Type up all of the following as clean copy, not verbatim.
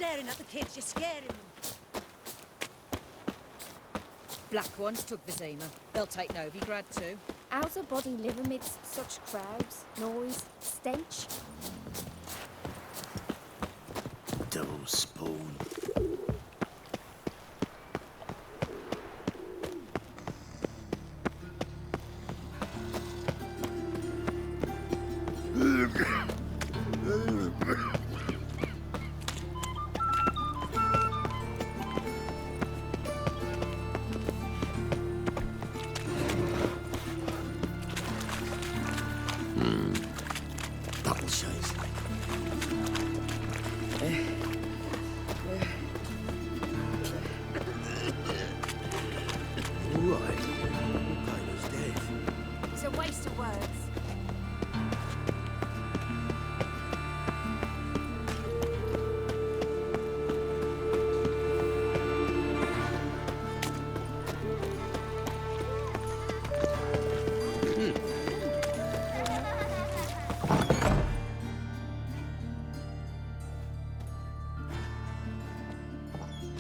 staring at the kids. You're scaring them. Black ones took Vizima. They'll take Novigrad too. How's a body live amidst such crowds, noise, stench? Double spawn. Buckle shows. All right. Kaila's dead. It's a waste of words.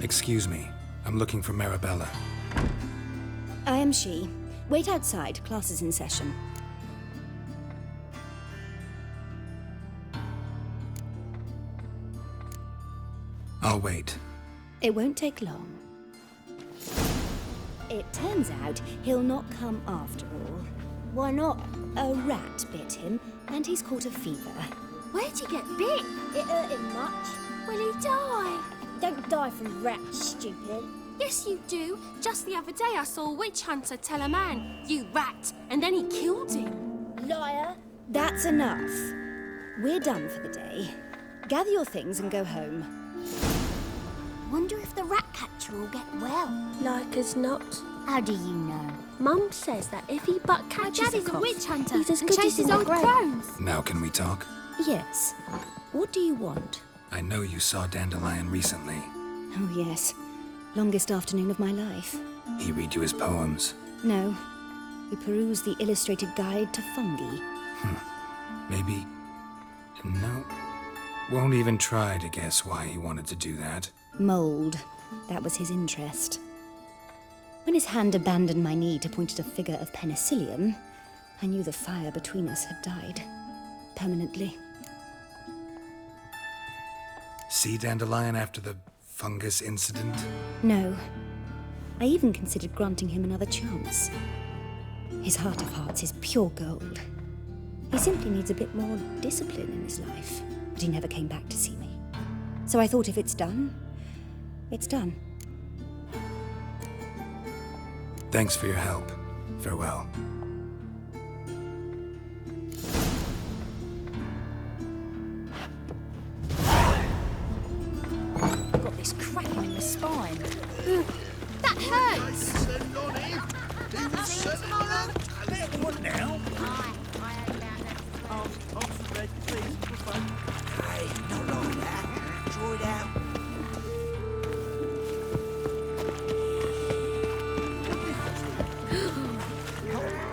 Excuse me. I'm looking for Marabella. I am she. Wait outside. Class is in session. I'll wait. It won't take long. It turns out he'll not come after all. Why not? A rat bit him, and he's caught a fever. Where'd he get bit? It hurt him much. Will he die? Don't die from rats, stupid. Yes, you do. Just the other day I saw a witch hunter tell a man, "You rat," and then he killed him. Liar. That's enough. We're done for the day. Gather your things and go home. Wonder if the rat catcher will get well. Like as not. How do you know? Mum says that if he but catches Daddy's a a cough, witch hunter he's as and good as chases in the old grave. crows. Now can we talk? Yes. What do you want? I know you saw Dandelion recently. Oh, yes. Longest afternoon of my life. He read you his poems. No. We perused the illustrated guide to fungi. Maybe... No. Won't even try to guess why he wanted to do that. Mold. That was his interest. When his hand abandoned my knee to point at a figure of penicillium, I knew the fire between us had died. Permanently. See Dandelion after the fungus incident? No. I even considered granting him another chance. His heart of hearts is pure gold. He simply needs a bit more discipline in his life. But he never came back to see me. So I thought if it's done, it's done. Thanks for your help. Farewell. Got this cracking in the spine. That hurts. What now? Hey, not like that. Draw it out.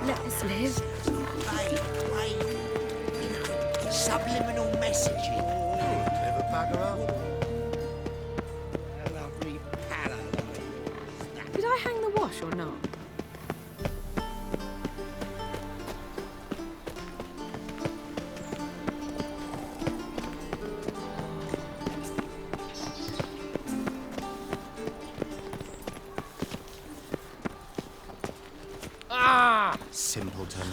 Let us live. Wait. You know, subliminal messaging. Clever bugger up. A lovely paddle. Did I hang the wash or not? Simpleton.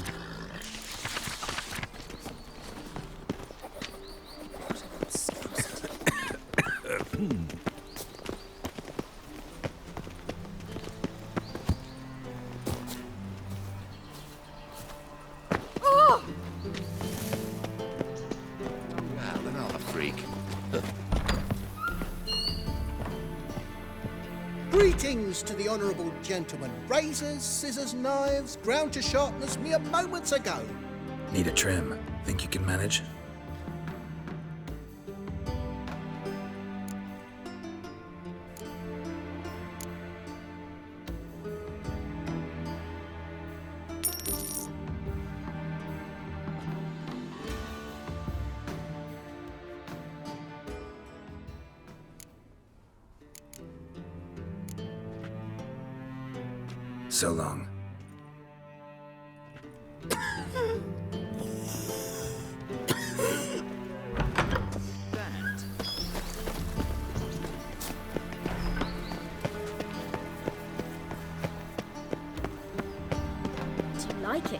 Well, another freak. Greetings to the honourable gentleman. Razors, scissors, knives, ground to sharpness mere moments ago. Need a trim. Think you can manage? So long. Do you like it here?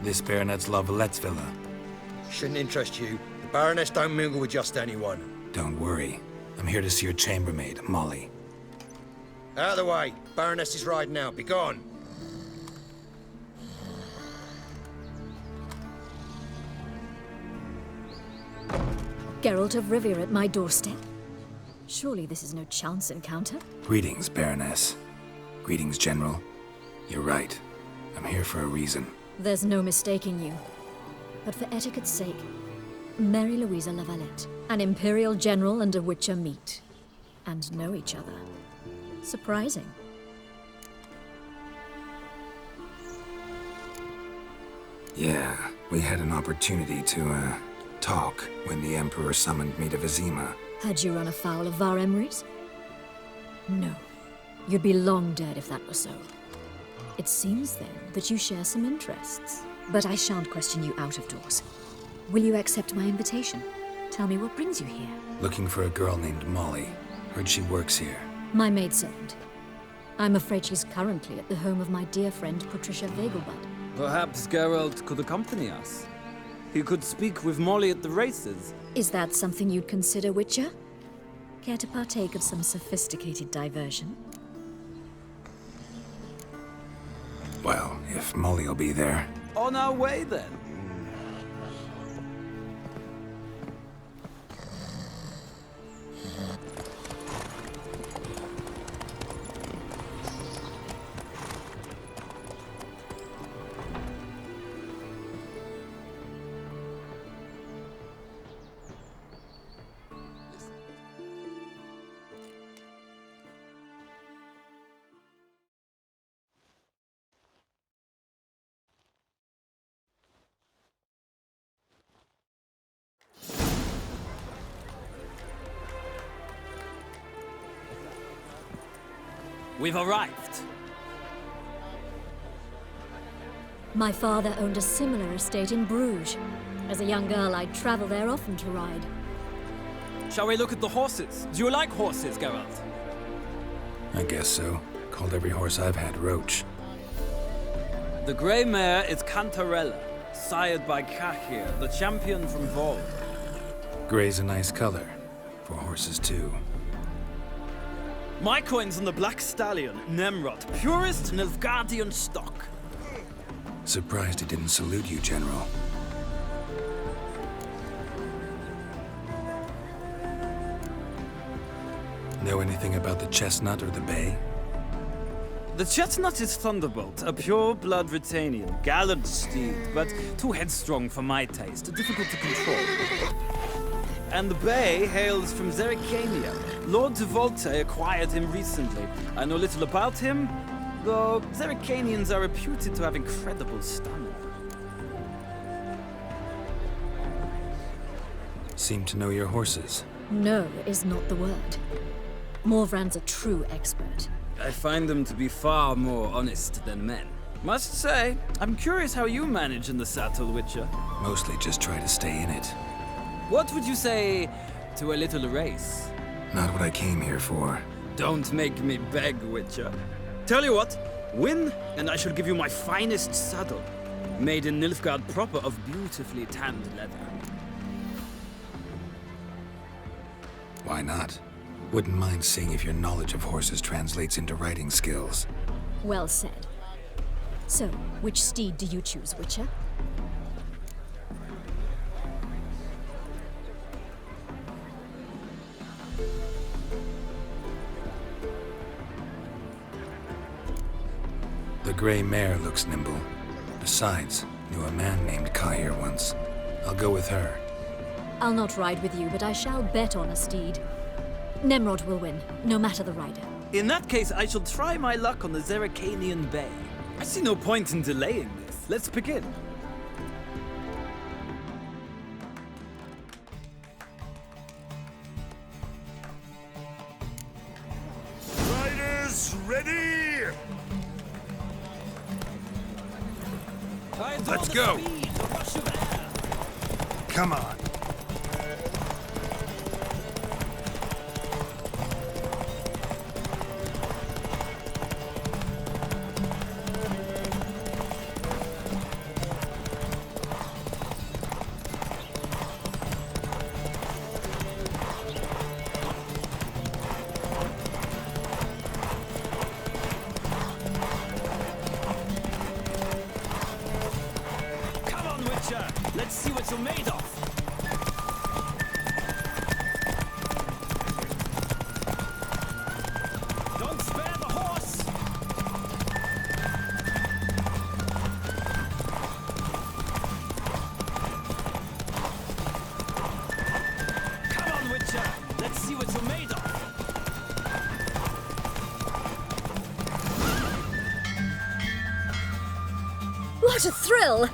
This Baronet's La Vallette's villa. Shouldn't interest you. The Baroness don't mingle with just anyone. Don't worry. I'm here to see your chambermaid, Molly. Out of the way. Baroness is riding out. Be gone. Geralt of Rivia at my doorstep? Surely this is no chance encounter? Greetings, Baroness. Greetings, General. You're right. I'm here for a reason. There's no mistaking you. But for etiquette's sake, Mary Louisa La Valette, an Imperial General and a Witcher meet. And know each other. Surprising. Yeah, we had an opportunity to, talk when the Emperor summoned me to Vizima. Had you run afoul of Var Emrys? No. You'd be long dead if that were so. It seems, then, that you share some interests. But I shan't question you out of doors. Will you accept my invitation? Tell me what brings you here. Looking for a girl named Molly. Heard she works here. My maidservant. I'm afraid she's currently at the home of my dear friend Patricia Vegelbud. Perhaps Geralt could accompany us. He could speak with Molly at the races. Is that something you'd consider, Witcher? Care to partake of some sophisticated diversion? Well, if Molly'll be there. On our way, then. We've arrived. My father owned a similar estate in Bruges. As a young girl, I'd travel there often to ride. Shall we look at the horses? Do you like horses, Geralt? I guess so. Called every horse I've had Roach. The grey mare is Cantarella, sired by Cahir, the champion from Vold. Gray's a nice color. For horses, too. My coin's on the Black Stallion, Nemrod, purest Nilfgaardian stock. Surprised he didn't salute you, General. Know anything about the Chestnut or the Bay? The Chestnut is Thunderbolt, a pure-blood Britannian, gallant steed, but too headstrong for my taste, difficult to control. And the Bay hails from Zerrikania. Lord de Volte acquired him recently. I know little about him, though Zerrikanians are reputed to have incredible stamina. Seem to know your horses. No is not the word. Morvran's a true expert. I find them to be far more honest than men. Must say, I'm curious how you manage in the saddle, Witcher. Mostly just try to stay in it. What would you say to a little race? Not what I came here for. Don't make me beg, Witcher. Tell you what, win, and I shall give you my finest saddle. Made in Nilfgaard proper of beautifully tanned leather. Why not? Wouldn't mind seeing if your knowledge of horses translates into riding skills. Well said. So, which steed do you choose, Witcher? The gray mare looks nimble. Besides, knew a man named Cahir once. I'll go with her. I'll not ride with you, but I shall bet on a steed. Nemrod will win, no matter the rider. In that case, I shall try my luck on the Zerrikanian Bay. I see no point in delaying this. let's begin. Riders, ready! Let's go. Come on. Come on, Witcher! Let's see what you're made of! Don't spare the horse! Come on, Witcher! Let's see what you're made of! What a thrill!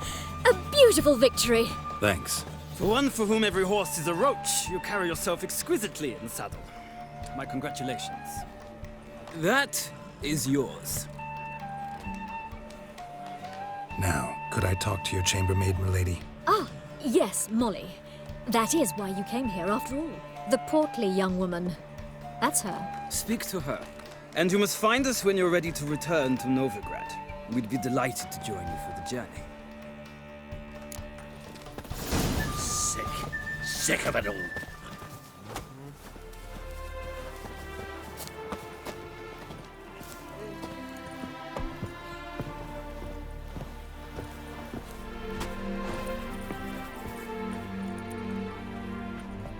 A beautiful victory! Thanks. For one for whom every horse is a roach, you carry yourself exquisitely in the saddle. My congratulations. That is yours. Now, could I talk to your chambermaid, milady? Ah, yes, Molly. That is why you came here after all. The portly young woman. That's her. Speak to her. And you must find us when you're ready to return to Novigrad. We'd be delighted to join you for the journey. Sick of it all.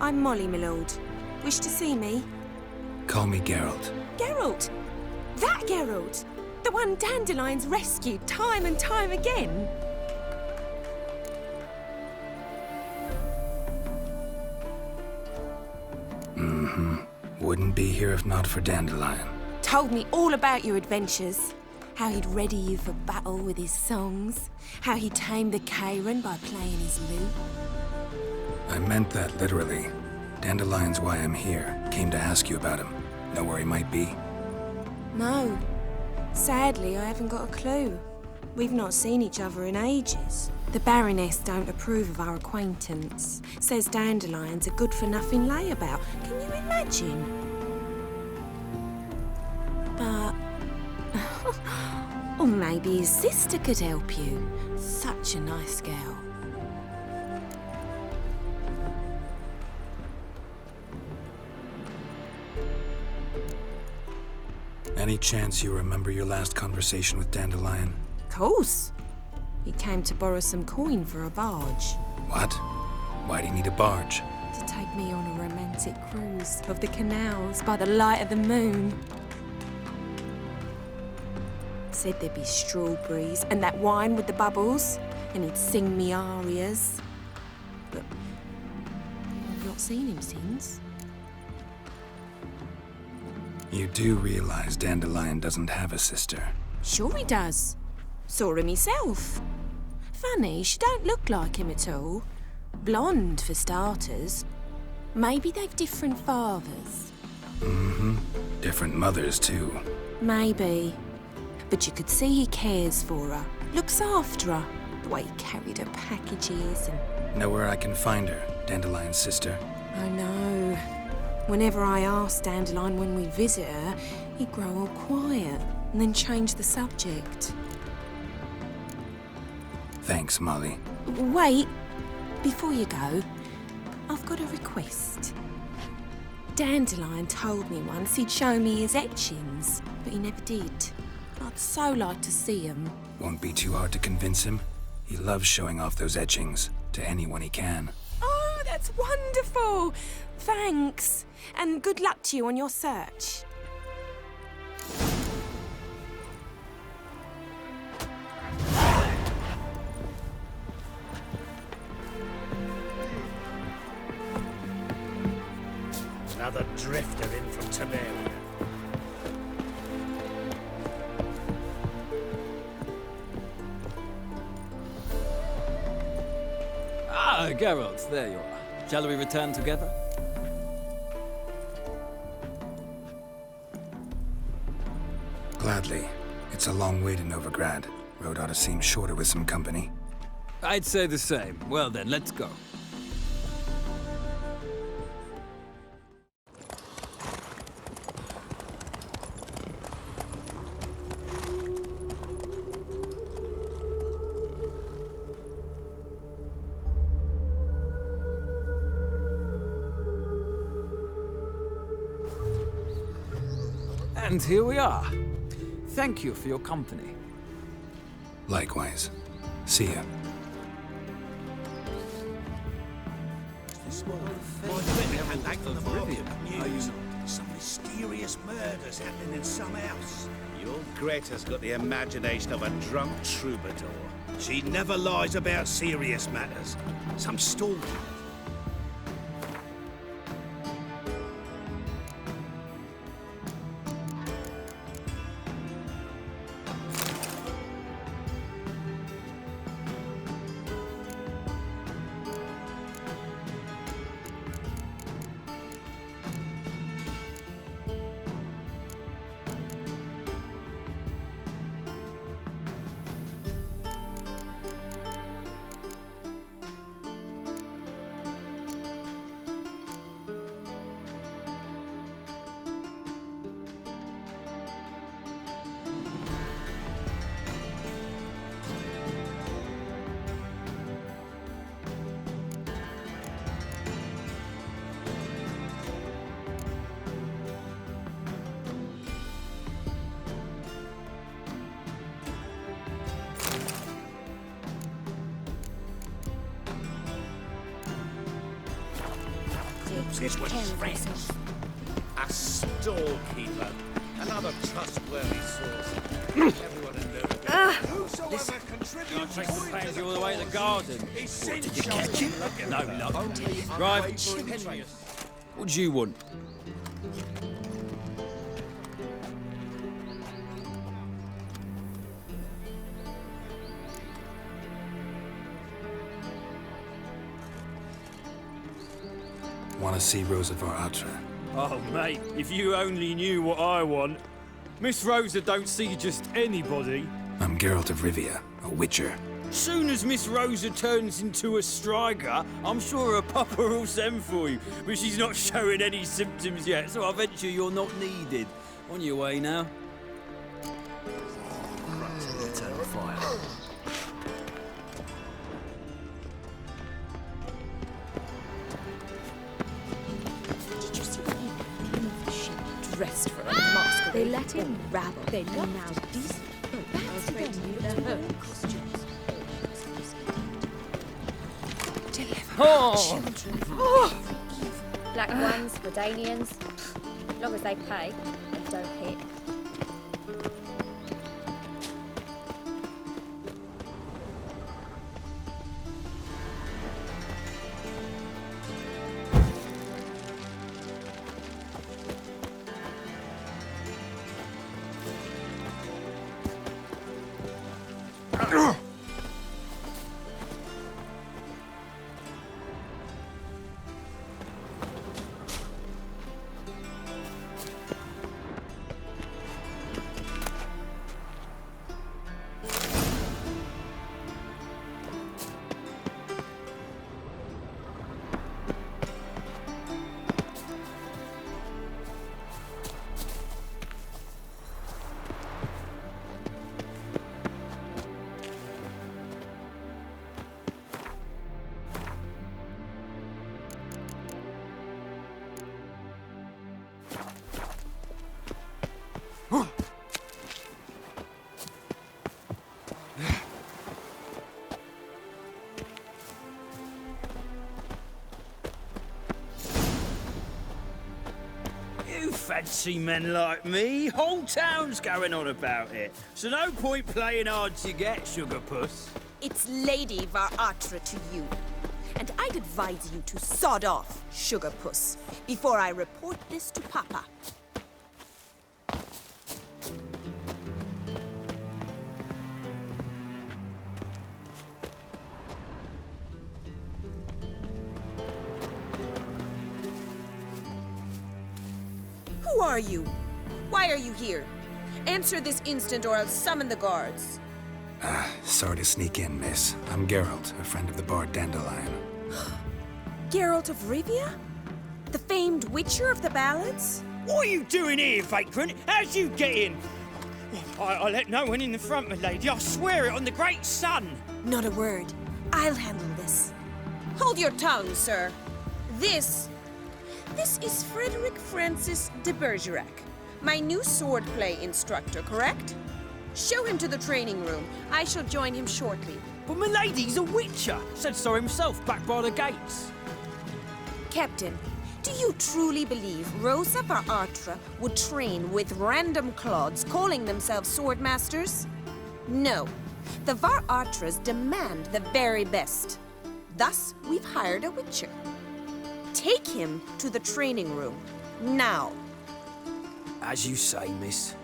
I'm Molly, my lord. Wish to see me? Call me Geralt. Geralt! That Geralt! The one Dandelion's rescued time and time again! Wouldn't be here if not for Dandelion. Told me all about your adventures. How he'd ready you for battle with his songs. How he tamed the Karen by playing his lute. I meant that literally. Dandelion's why I'm here. Came to ask you about him. Know where he might be? No. Sadly, I haven't got a clue. We've not seen each other in ages. The Baroness don't approve of our acquaintance. Says Dandelion's a good-for-nothing layabout. Can you imagine? But... or maybe his sister could help you. Such a nice girl. Any chance you remember your last conversation with Dandelion? Course. He came to borrow some coin for a barge. What? Why do you need a barge? To take me on a romantic cruise of the canals by the light of the moon. Said there'd be strawberries and that wine with the bubbles, and he'd sing me arias. But I've not seen him since. You do realize Dandelion doesn't have a sister. Sure he does. Saw him myself. Funny, she don't look like him at all. Blonde, for starters. Maybe they've different fathers. Different mothers, too. Maybe. But you could see he cares for her. Looks after her. The way he carried her packages and... Know where I can find her, Dandelion's sister? I know. Whenever I asked Dandelion when we'd visit her, he'd grow all quiet and then change the subject. Thanks, Molly. Wait. Before you go, I've got a request. Dandelion told me once he'd show me his etchings, but he never did. I'd so like to see them. Won't be too hard to convince him. He loves showing off those etchings to anyone he can. Oh, that's wonderful! Thanks. And good luck to you on your search. Another drifter in from Temeria. Geralt, there you are. Shall we return together? Gladly. It's a long way to Novigrad. Road ought to seem shorter with some company. I'd say the same. Well then, let's go. And here we are. Thank you for your company. Likewise. See ya. Some mysterious murders happening in some house. Your Greta's got the imagination of a drunk troubadour. She never lies about serious matters. Some story. This was friends. A storekeeper. Another trustworthy source. Everyone in there. Whosoever contributes Pays you all the way to the garden. Did you catch him? No, no. Right. What do you want? Want to see Rosa var Atra? Oh, mate, if you only knew what I want. Miss Rosa don't see just anybody. I'm Geralt of Rivia, a witcher. Soon as Miss Rosa turns into a striker, I'm sure her papa will send for you. But she's not showing any symptoms yet, so I venture you're not needed. On your way now. Dressed for a masquerade. They let him rabble. They are now decent. Black ones, Redanians. As long as they pay and don't hit. Fancy men like me. Whole town's going on about it. So no point playing hard to get, Sugar Puss. It's Lady var Atra to you. And I'd advise you to sod off, Sugar Puss, before I report this to Papa. are you? Why are you here? Answer this instant or I'll summon the guards. Sorry to sneak in, miss. I'm Geralt, a friend of the bard Dandelion. Geralt of Rivia? The famed witcher of the ballads? What are you doing here, vagrant? How'd you get in? I let no one in the front, my lady. I swear it on the great sun. Not a word. I'll handle this. Hold your tongue, sir. This is Frederick Francis de Bergerac, my new swordplay instructor, correct? Show him to the training room. I shall join him shortly. But my lady's a witcher. Said so himself back by the gates. Captain, do you truly believe Rosa Varatra would train with random clods calling themselves swordmasters? No. The Varatras demand the very best. Thus, we've hired a witcher. Take him to the training room, now. As you say, miss.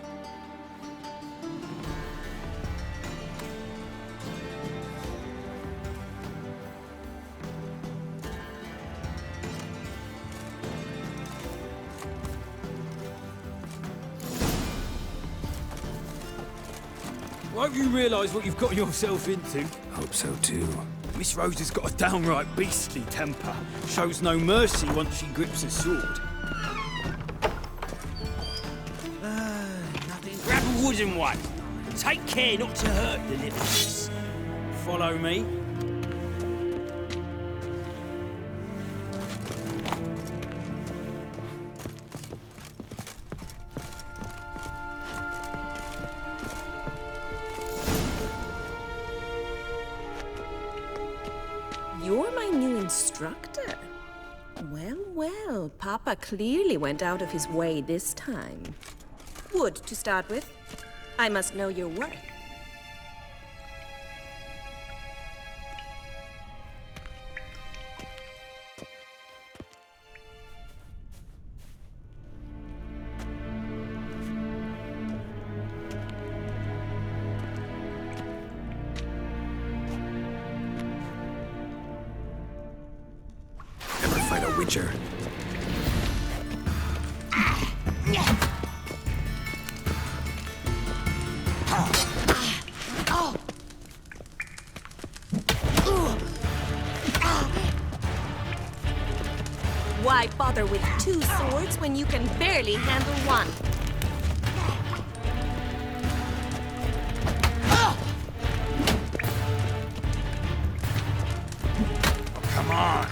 Won't you realise what you've got yourself into? Hope so, too. Miss Rose has got a downright beastly temper. Shows no mercy once she grips a sword. Nothing. Grab a wooden one. Take care not to hurt the little miss. Follow me. You're my new instructor. Well, well, Papa clearly went out of his way this time. Wood, to start with. I must know your worth. Fight a witcher. Why bother with two swords when you can barely handle one? Oh, come on.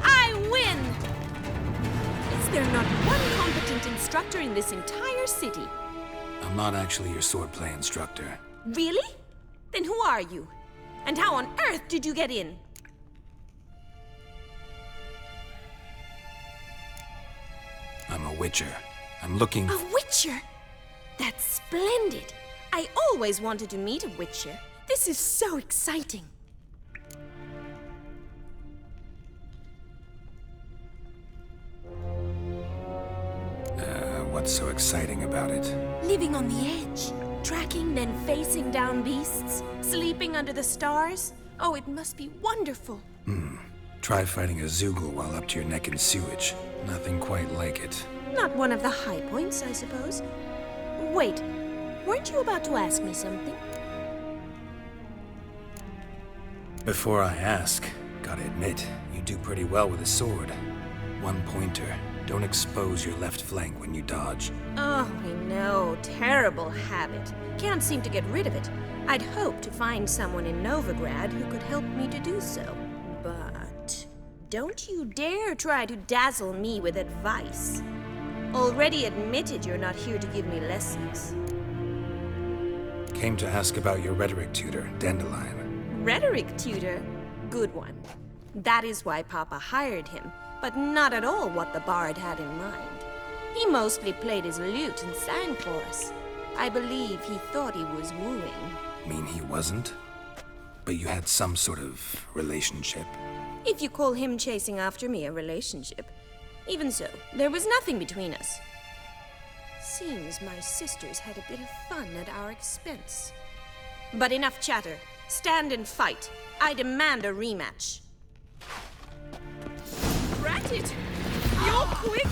I win! Is there not one competent instructor in this entire city? I'm not actually your swordplay instructor. Really? Then who are you? And how on earth did you get in? I'm a witcher. I'm looking... A witcher? That's splendid. I always wanted to meet a witcher. This is so exciting. What's so exciting about it? Living on the edge. Tracking, then facing down beasts. Sleeping under the stars. Oh, it must be wonderful. Try fighting a Zoogle while up to your neck in sewage. Nothing quite like it. Not one of the high points, I suppose. Wait, weren't you about to ask me something? Before I ask, gotta admit, you do pretty well with a sword. One pointer. Don't expose your left flank when you dodge. Oh, I know. Terrible habit. Can't seem to get rid of it. I'd hoped to find someone in Novigrad who could help me to do so. But don't you dare try to dazzle me with advice. Already admitted you're not here to give me lessons. Came to ask about your rhetoric tutor, Dandelion. Rhetoric tutor? Good one. That is why Papa hired him, but not at all what the bard had in mind. He mostly played his lute and sang for us. I believe he thought he was wooing. Mean he wasn't? But you had some sort of relationship? If you call him chasing after me a relationship. Even so, there was nothing between us. Seems my sisters had a bit of fun at our expense. But enough chatter. Stand and fight. I demand a rematch. Rat it! You're quick!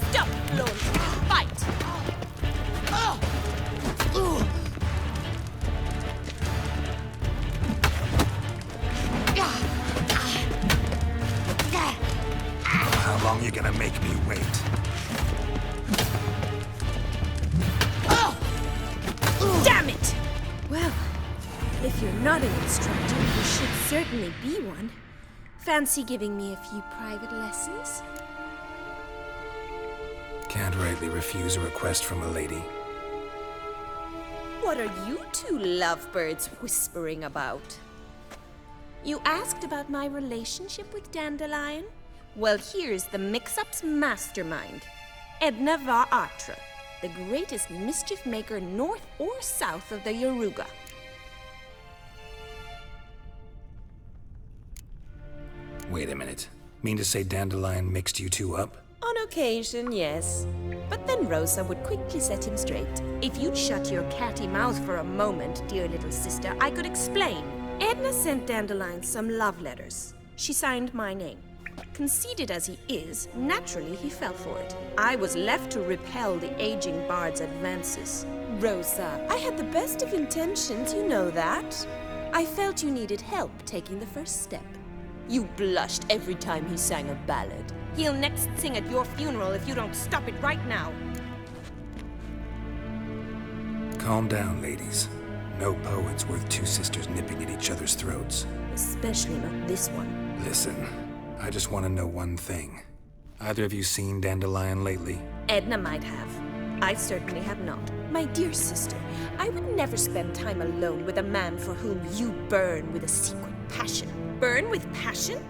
Stop, Lord! Fight! How long you gonna make me wait? Damn it! Well, if you're not an instructor, you should certainly be one. Fancy giving me a few private lessons? Can't rightly refuse a request from a lady. What are you two lovebirds whispering about? You asked about my relationship with Dandelion? Well, here's the mix-up's mastermind. Edna var Atra, the greatest mischief maker north or south of the Yaruga. Wait a minute. Mean to say Dandelion mixed you two up? On occasion, yes. But then Rosa would quickly set him straight. If you'd shut your catty mouth for a moment, dear little sister, I could explain. Edna sent Dandelion some love letters. She signed my name. Conceited as he is, naturally he fell for it. I was left to repel the aging bard's advances. Rosa, I had the best of intentions, you know that. I felt you needed help taking the first step. You blushed every time he sang a ballad. He'll next sing at your funeral if you don't stop it right now. Calm down, ladies. No poet's worth two sisters nipping at each other's throats. Especially not this one. Listen, I just want to know one thing. Either of you seen Dandelion lately? Edna might have. I certainly have not. My dear sister, I would never spend time alone with a man for whom you burn with a secret passion. Burn with passion?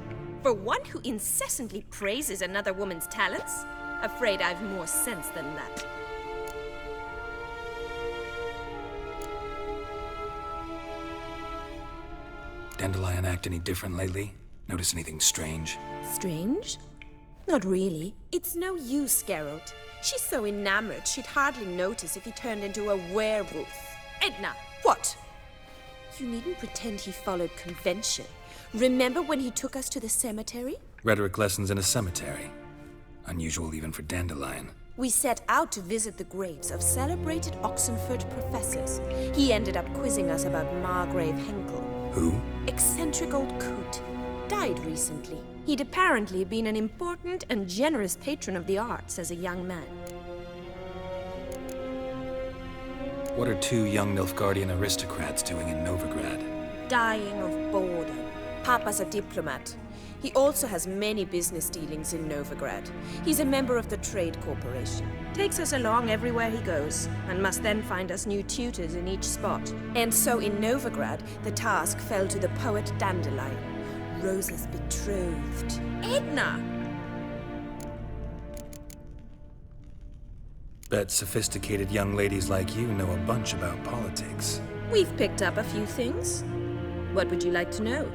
For one who incessantly praises another woman's talents? Afraid I've more sense than that. Dandelion act any different lately? Notice anything strange? Strange? Not really. It's no use, Geralt. She's so enamored she'd hardly notice if he turned into a werewolf. Edna! What? You needn't pretend he followed convention. Remember when he took us to the cemetery? Rhetoric lessons in a cemetery. Unusual even for Dandelion. We set out to visit the graves of celebrated Oxenford professors. He ended up quizzing us about Margrave Henkel. Who? Eccentric old coot. Died recently. He'd apparently been an important and generous patron of the arts as a young man. What are two young Nilfgaardian aristocrats doing in Novigrad? Dying of boredom. Papa's a diplomat. He also has many business dealings in Novigrad. He's a member of the Trade Corporation. Takes us along everywhere he goes, and must then find us new tutors in each spot. And so in Novigrad, the task fell to the poet Dandelion, Rosa's betrothed. Edna! Bet sophisticated young ladies like you know a bunch about politics. We've picked up a few things. What would you like to know?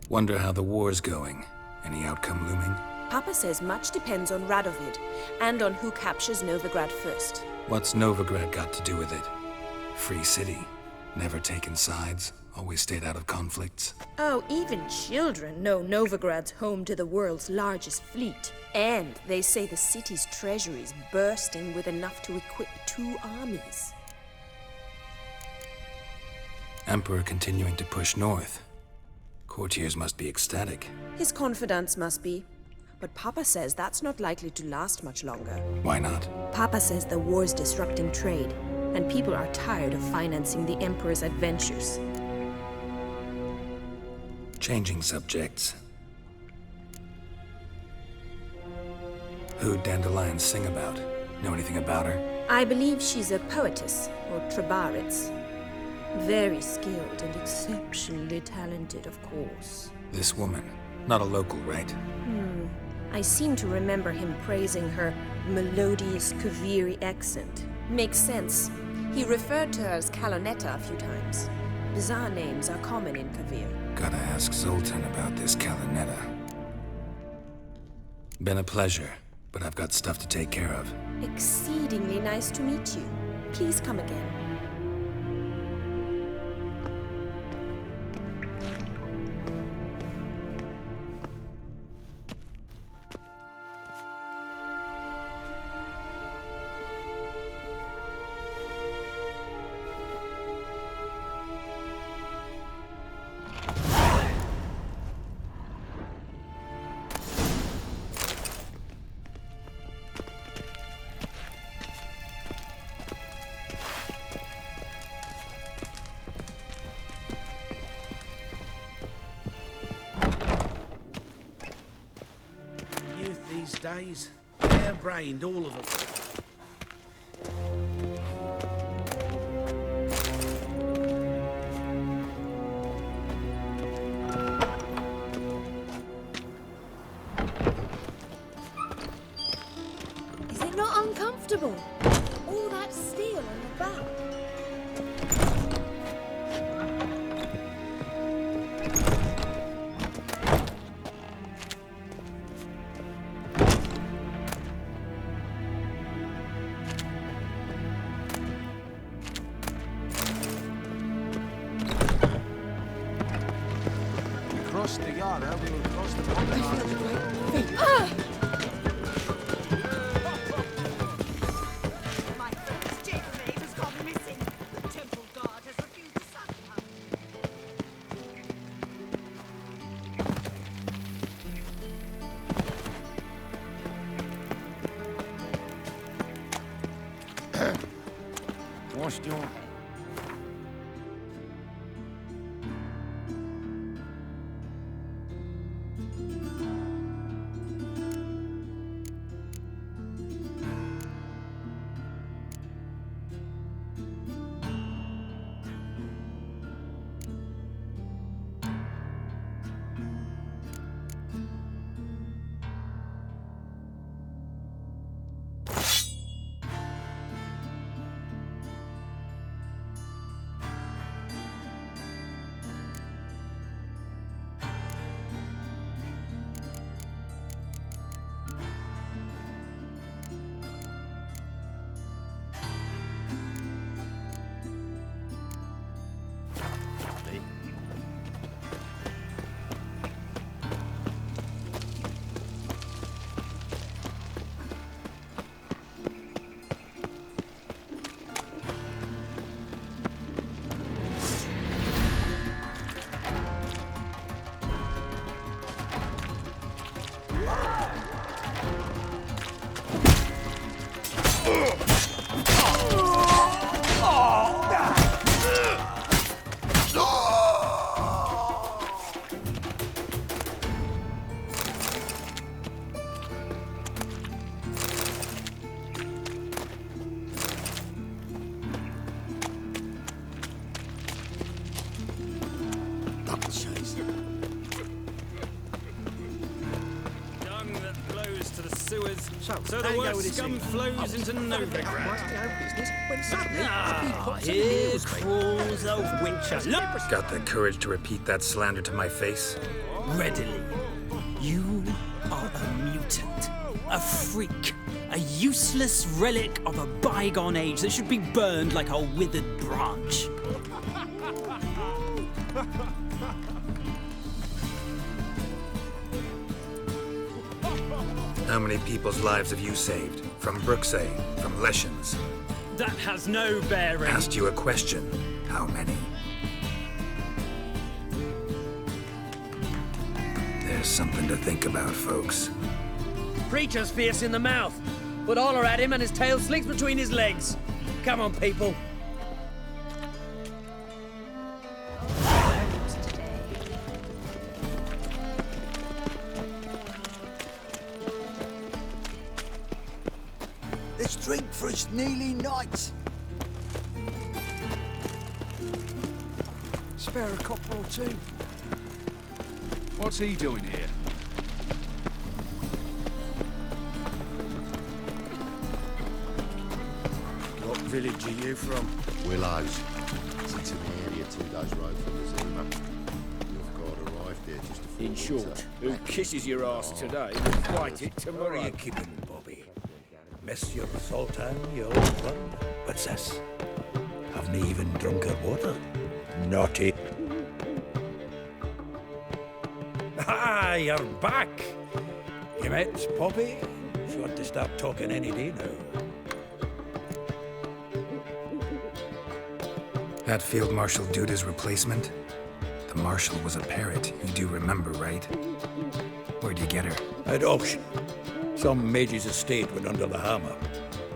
Wonder how the war's going. Any outcome looming? Papa says much depends on Radovid, and on who captures Novigrad first. What's Novigrad got to do with it? Free city. Never taken sides. Always stayed out of conflicts. Oh, even children know Novigrad's home to the world's largest fleet. And they say the city's treasury is bursting with enough to equip 2 armies. Emperor continuing to push north. Courtiers must be ecstatic. His confidants must be. But Papa says that's not likely to last much longer. Why not? Papa says the war's disrupting trade, and people are tired of financing the Emperor's adventures. Changing subjects. Who'd Dandelion sing about? Know anything about her? I believe she's a poetess, or trebarits. Very skilled and exceptionally talented, of course. This woman. Not a local, right? I seem to remember him praising her melodious Kaviri accent. Makes sense. He referred to her as Calonetta a few times. Bizarre names are common in Kavir. Gotta ask Zoltan about this Kalinetta. Been a pleasure, but I've got stuff to take care of. Exceedingly nice to meet you. Please come again. Days, hair-brained, all of them. Is it not uncomfortable? All that steel on the back. The yard, we will cross the pond. My friend's chambermaid has gone missing. The temple guard has refused to summon her. What's doing? So the worst scum flows into Novigrad. Here crawls a witcher. Look! Got the courage to repeat that slander to my face? Readily. You are a mutant, a freak, a useless relic of a bygone age that should be burned like a withered branch. How many people's lives have you saved? From Bruxay, from Leshens? That has no bearing. Asked you a question. How many? There's something to think about, folks. Preacher's fierce in the mouth, but holler at him and his tail slinks between his legs. Come on, people. Let's drink for it's nearly night. Spare a copper or two. What's he doing here? What village are you from? Willows. It's an area 2 days' road from the Zima. Your guard arrived here just before In short, winter. who kisses your ass today will fight it Where are tomorrow. you keeping, Bobby? Monsieur Sultan, you old friend? What's this? Haven't even drunk her water? Naughty. Ah, you're back! You met Poppy? She ought to start talking any day now. That Field Marshal Duda's replacement? The Marshal was a parrot, you do remember, right? Where'd you get her? At auction. Some mage's estate went under the hammer.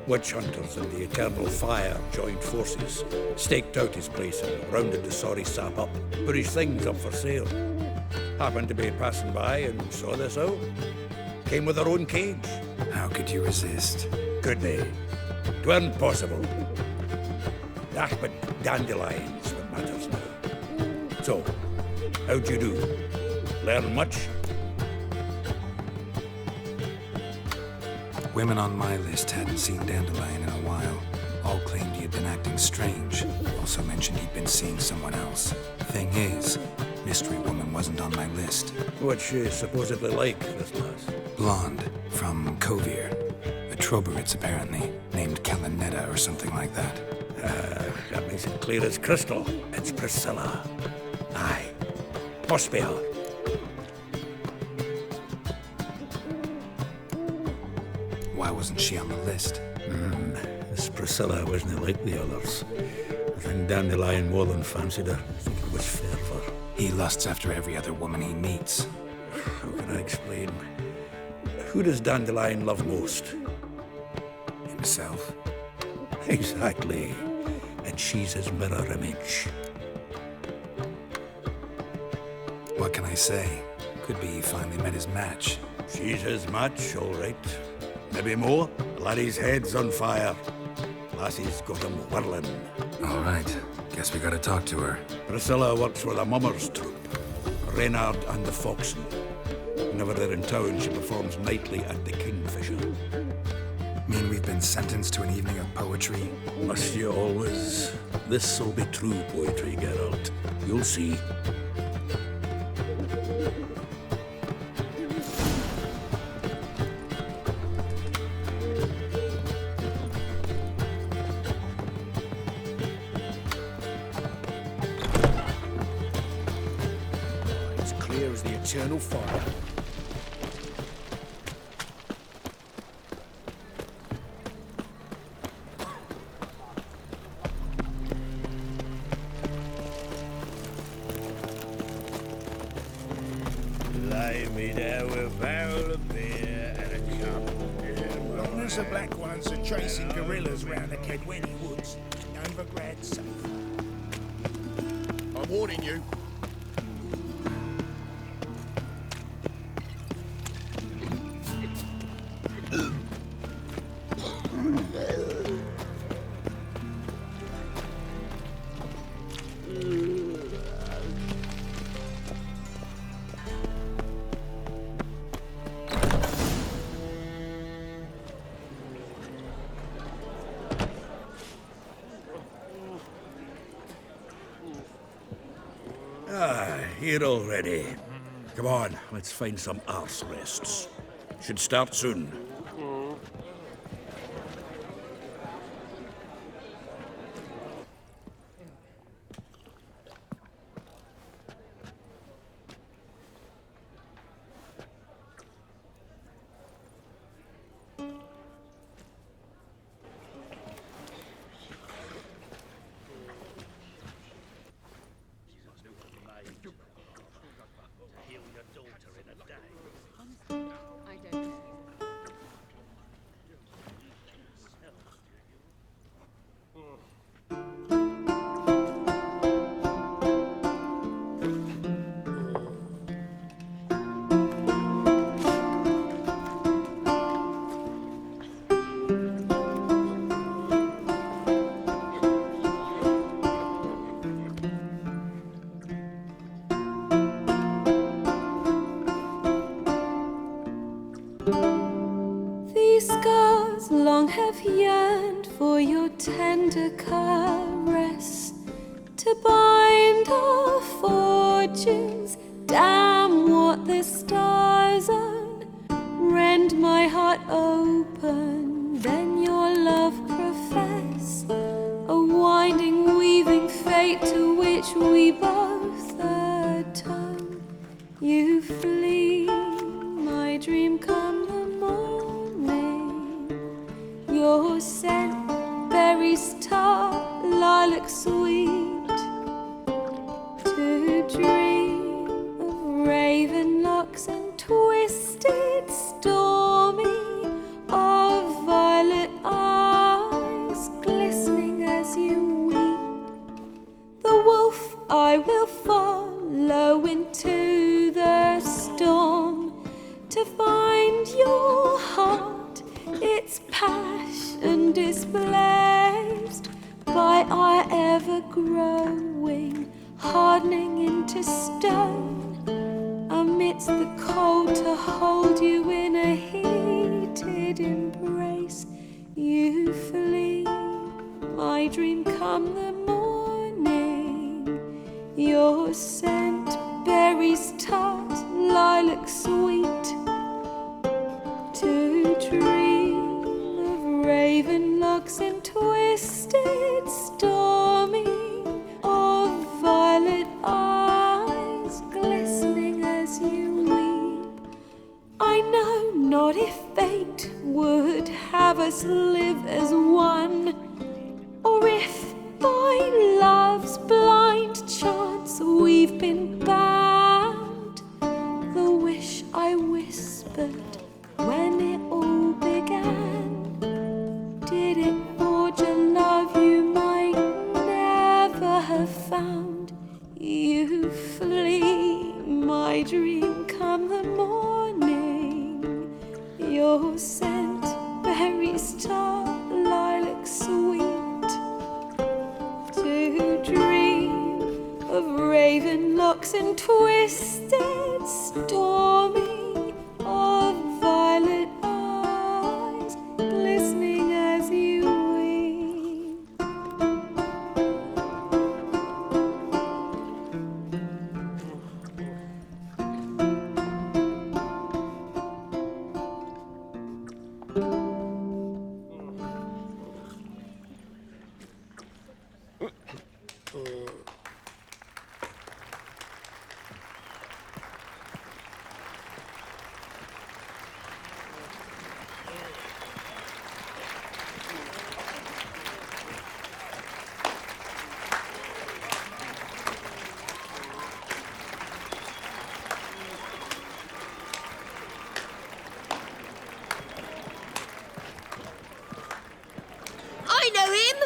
Witch hunters and the Eternal Fire joined forces, staked out his place and rounded the sorry sap up, put his things up for sale. Happened to be passing by and saw this out. Came with her own cage. How could you resist? Could they? 'Tweren't possible. Ah, but dandelions what matters now. So, how'd you do? Learn much? Women on my list hadn't seen Dandelion in a while. All claimed he had been acting strange. Also mentioned he'd been seeing someone else. Thing is, Mystery Woman wasn't on my list. What's she supposedly like, this lass? Blonde, from Kovir. A Troberitz, apparently, named Kalanetta or something like that. That makes it clear as crystal. It's Priscilla. Aye. Must be her. Why wasn't she on the list? This Priscilla wasn't like the others. I think Dandelion more than fancied her. I think it was fervour. He lusts after every other woman he meets. How can I explain? Who does Dandelion love most? Himself. Exactly. And she's his mirror image. What can I say? Could be he finally met his match. She's his match, all right. Maybe more. Laddie's head's on fire. Lassie's got him whirling. All right. Guess we gotta talk to her. Priscilla works with a mummers troupe. Reynard and the Foxen. Whenever they're in town, she performs nightly at the Kingfisher. Mean we've been sentenced to an evening of poetry? Must you always? This'll be true poetry, Geralt. You'll see. It's clear as the Eternal Fire. Me there with a barrel of beer and a cup. Long as the Black Ones are chasing guerrillas round the Kedweni woods, Novigrad's safe. I'm warning you. Here already. Come on, let's find some arse rests. Should start soon. These scars long have yearned for your tender caress to bind and our fortunes. Damn what the stars own. Rend my heart open, then your love profess. A winding, weaving fate to which we both atone. You flee, my dream come the morning. Your scent, berries tart, lilac sweet. To dream of raven locks and twisted, stormy, of violet eyes glistening as you weep. The wolf I will follow into the storm to find your heart, its passion displaced by our ever-growing, hardening into stone. Amidst the cold to hold you in a heated embrace. You flee, my dream come the morning. Your scent, berries tart, lilac sweet. To dream of raven locks and twisted, stormy, of violet eyes glistening as you weep. I know not if fate would have us live as one, or if by love's blind chance we've been bound. The wish I whispered when it all began, did it forge a love you might never have found? You flee, my dream come the morning. Your scent, berries tart, lilac sweet. To dream of raven locks and twisted, stormy, of violet eyes glistening as you weep. I know him!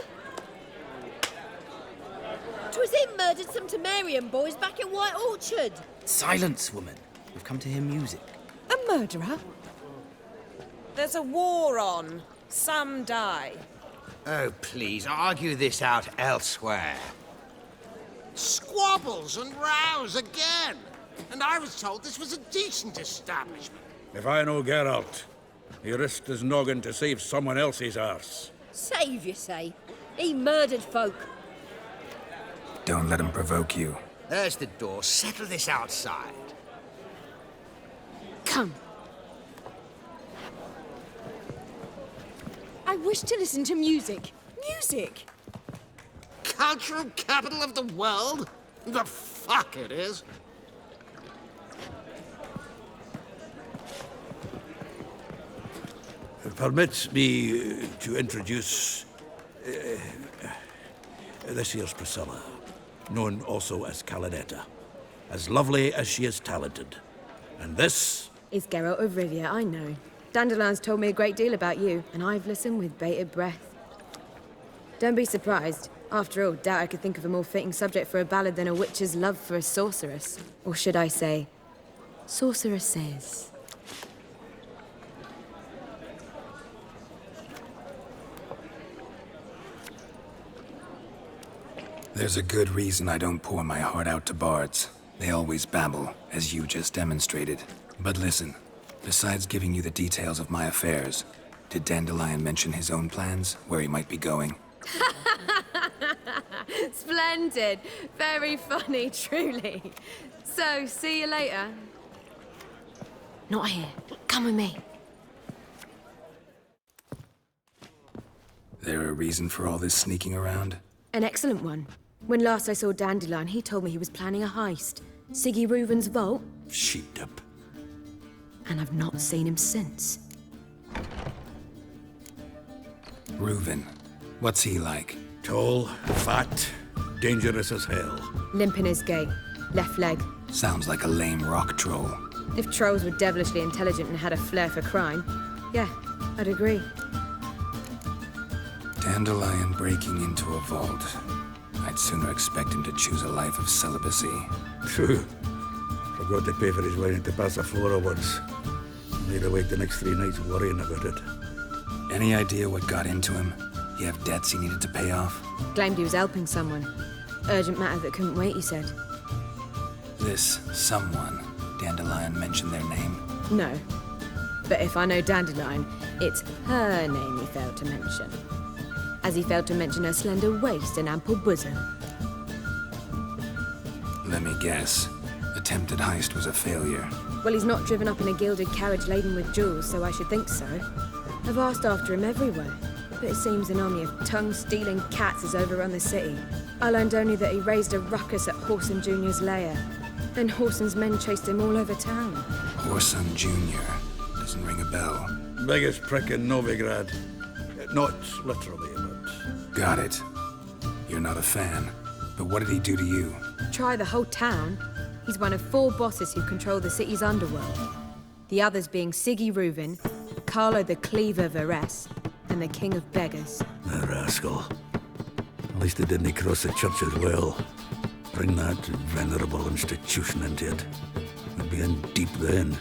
'Twas him murdered some Temerian boys back in White Orchard. Silence, woman. We've come to hear music. A murderer? There's a war on. Some die. Oh, please, argue this out elsewhere. Squabbles and rows again. And I was told this was a decent establishment. If I know Geralt, he risked his noggin to save someone else's arse. Save, you say? He murdered folk. Don't let him provoke you. There's the door. Settle this outside. Come. I wish to listen to music. Music! Cultural capital of the world? The fuck it is. Permit me to introduce this here's Priscilla, known also as Calinetta. As lovely as she is talented. And this It's Geralt of Rivia, I know. Dandelion's told me a great deal about you, and I've listened with bated breath. Don't be surprised. After all, doubt I could think of a more fitting subject for a ballad than a witch's love for a sorceress. Or should I say, sorceresses. There's a good reason I don't pour my heart out to bards. They always babble, as you just demonstrated. But listen, besides giving you the details of my affairs, did Dandelion mention his own plans, where he might be going? Splendid. Very funny, truly. So, see you later. Not here. Come with me. There a reason for all this sneaking around? An excellent one. When last I saw Dandelion, he told me he was planning a heist. Siggy Reuven's vault. Sheepdip. And I've not seen him since. Reuven. What's he like? Tall, fat, dangerous as hell. Limp in his gait. Left leg. Sounds like a lame rock troll. If trolls were devilishly intelligent and had a flair for crime, yeah, I'd agree. Dandelion breaking into a vault. I'd sooner expect him to choose a life of celibacy. True. Forgot to pay for his way into Passiflora once. Made awake the next 3 nights worrying about it. Any idea what got into him? He have debts he needed to pay off? Claimed he was helping someone. Urgent matter that couldn't wait, he said. This someone, Dandelion mentioned their name? No. But if I know Dandelion, it's her name he failed to mention. As he failed to mention her slender waist and ample bosom. Let me guess. Attempted heist was a failure. Well, he's not driven up in a gilded carriage laden with jewels, so I should think so. I've asked after him everywhere, but it seems an army of tongue-stealing cats has overrun the city. I learned only that he raised a ruckus at Whoreson Jr.'s lair. Then Whoreson's men chased him all over town. Whoreson Jr. Doesn't ring a bell. Biggest prick in Novigrad. Not literally, but... Got it. You're not a fan. But what did he do to you? Try the whole town. He's one of 4 bosses who control the city's underworld. The others being Siggy Reuven, Carlo the Cleaver Varese, and the King of Beggars. A rascal. At least it didn't cross the church as well. Bring that venerable institution into it. We'd be in deep then.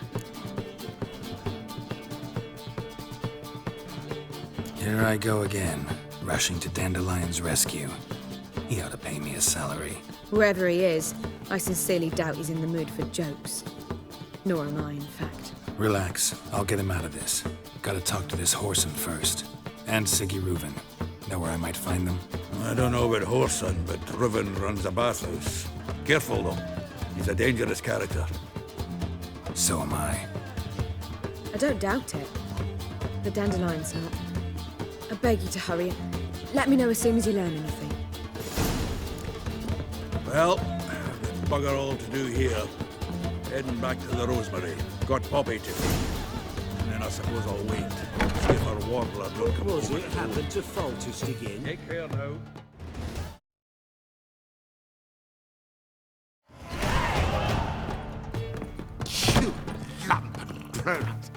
Here I go again, rushing to Dandelion's rescue. He ought to pay me a salary. Whoever he is, I sincerely doubt he's in the mood for jokes. Nor am I, in fact. Relax, I'll get him out of this. Gotta talk to this Whoreson first. And Siggy Reuven. Know where I might find them? I don't know about Whoreson, but Reuven runs a bathhouse. Careful, though. He's a dangerous character. So am I. I don't doubt it. The Dandelion's not. I beg you to hurry. Let me know as soon as you learn anything. Well, bugger all to do here. Heading back to the Rosemary. Got Poppy to feed. And then I suppose I'll wait. See if our warbler don't come Was over it the happened to Foltus again? Take care now. You lump and product.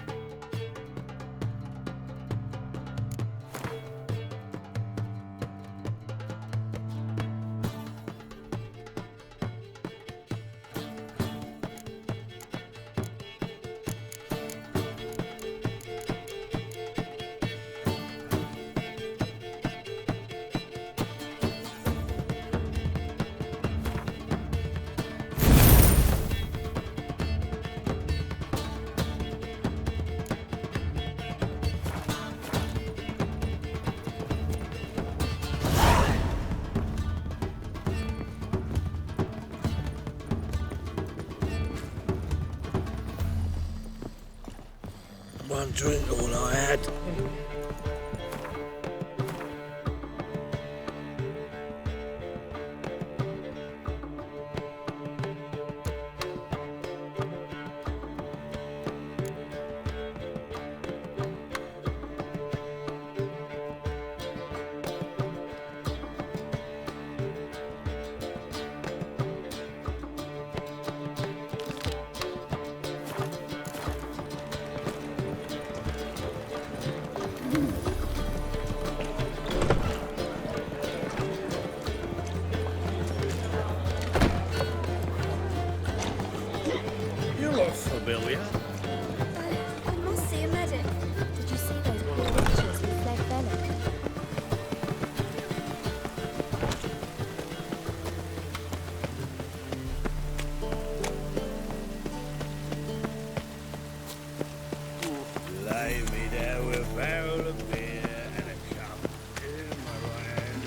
One drink all I had. You look familiar. I must see a medic. Did you see those poor wretches who fled Belloc? Lay me there with a barrel of beer and a cup in my right hand,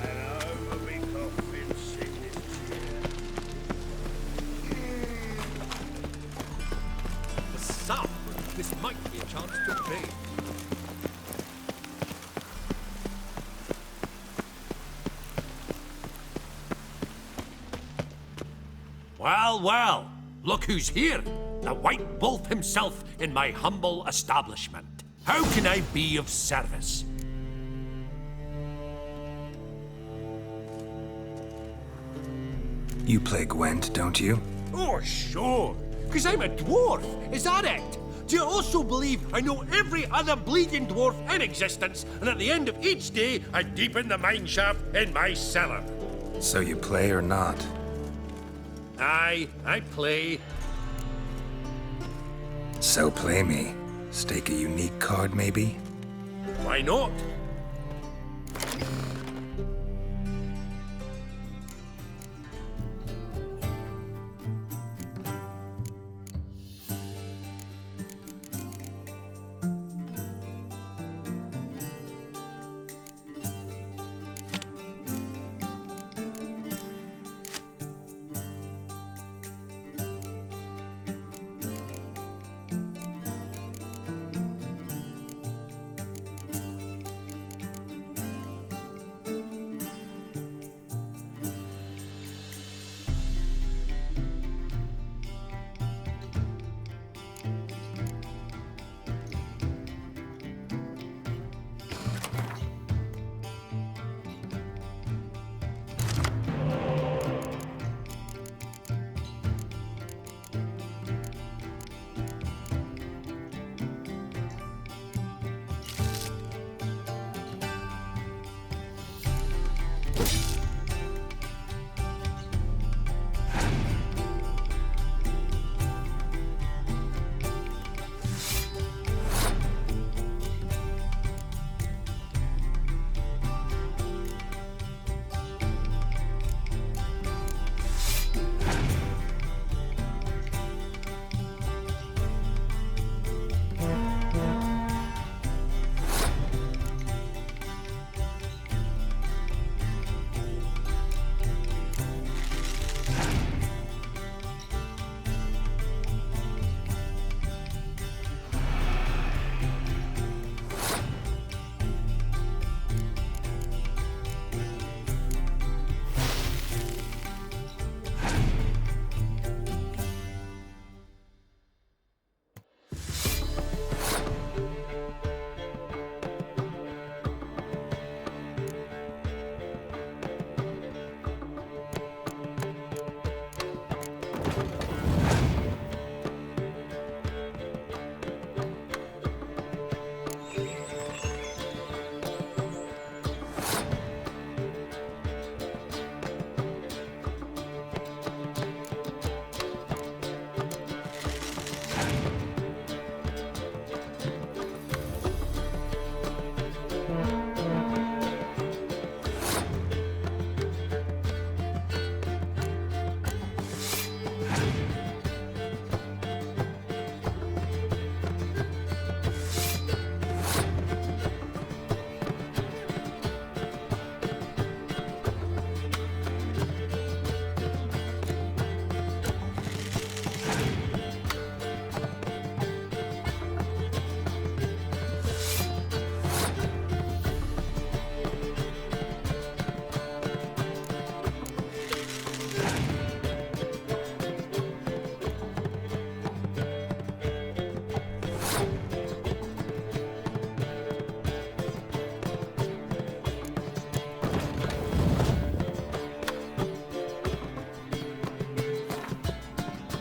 and chance to pay. Well, well, look who's here. The White Wolf himself in my humble establishment. How can I be of service? You play Gwent, don't you? Oh, sure. Because I'm a dwarf. Is that it? Do you also believe I know every other bleeding dwarf in existence, and at the end of each day, I deepen the mine shaft in my cellar? So you play or not? Aye, I play. So play me. Stake a unique card, maybe? Why not?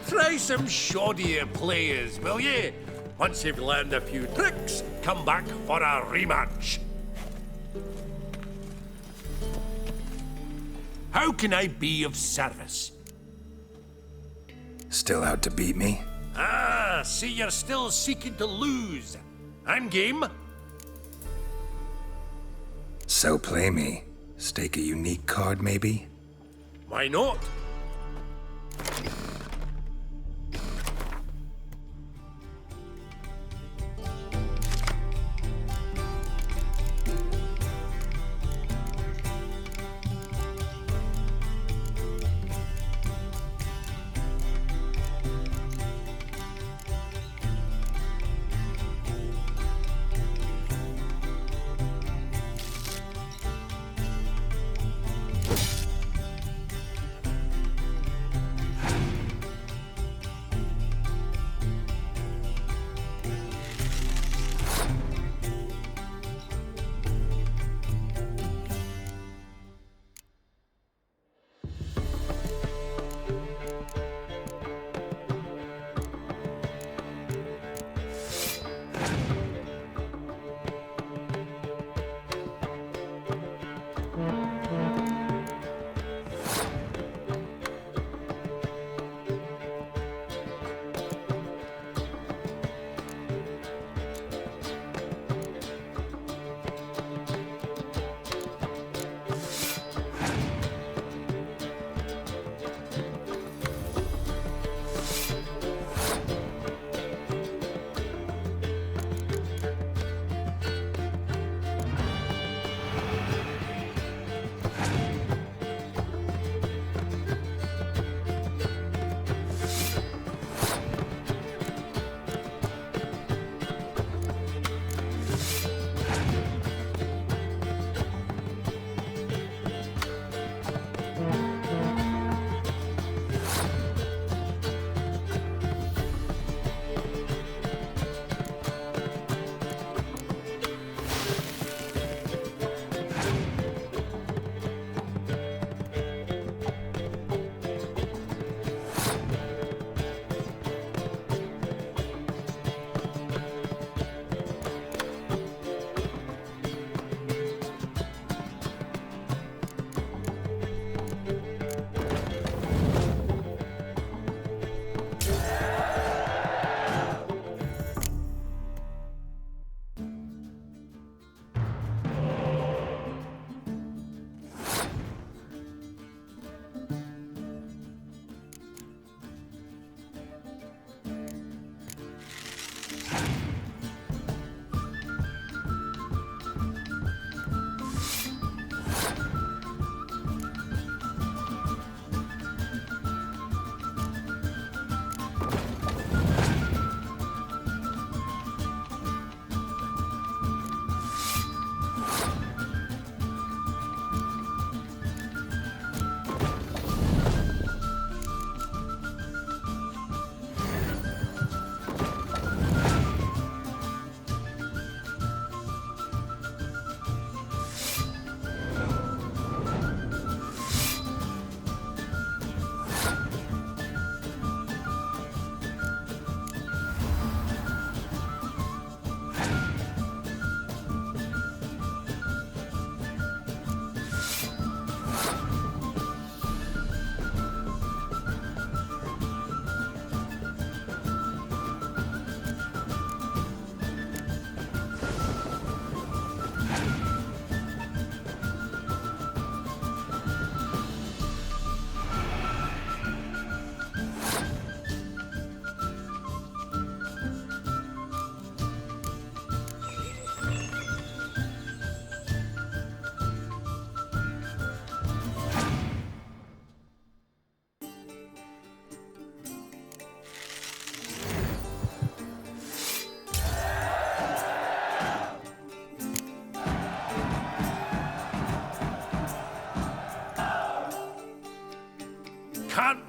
Try some shoddier players, will ye? Once you've learned a few tricks, come back for a rematch. How can I be of service? Still out to beat me? Ah, see you're still seeking to lose. I'm game. So play me. Stake a unique card, maybe? Why not?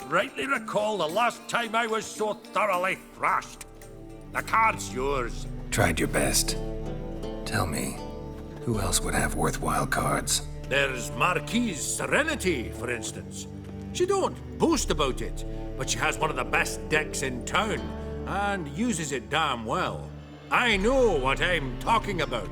rightly recall the last time I was so thoroughly thrashed. The card's yours. Tried your best. Tell me, who else would have worthwhile cards? There's Marquise Serenity, for instance. She don't boast about it, but she has one of the best decks in town, and uses it damn well. I know what I'm talking about.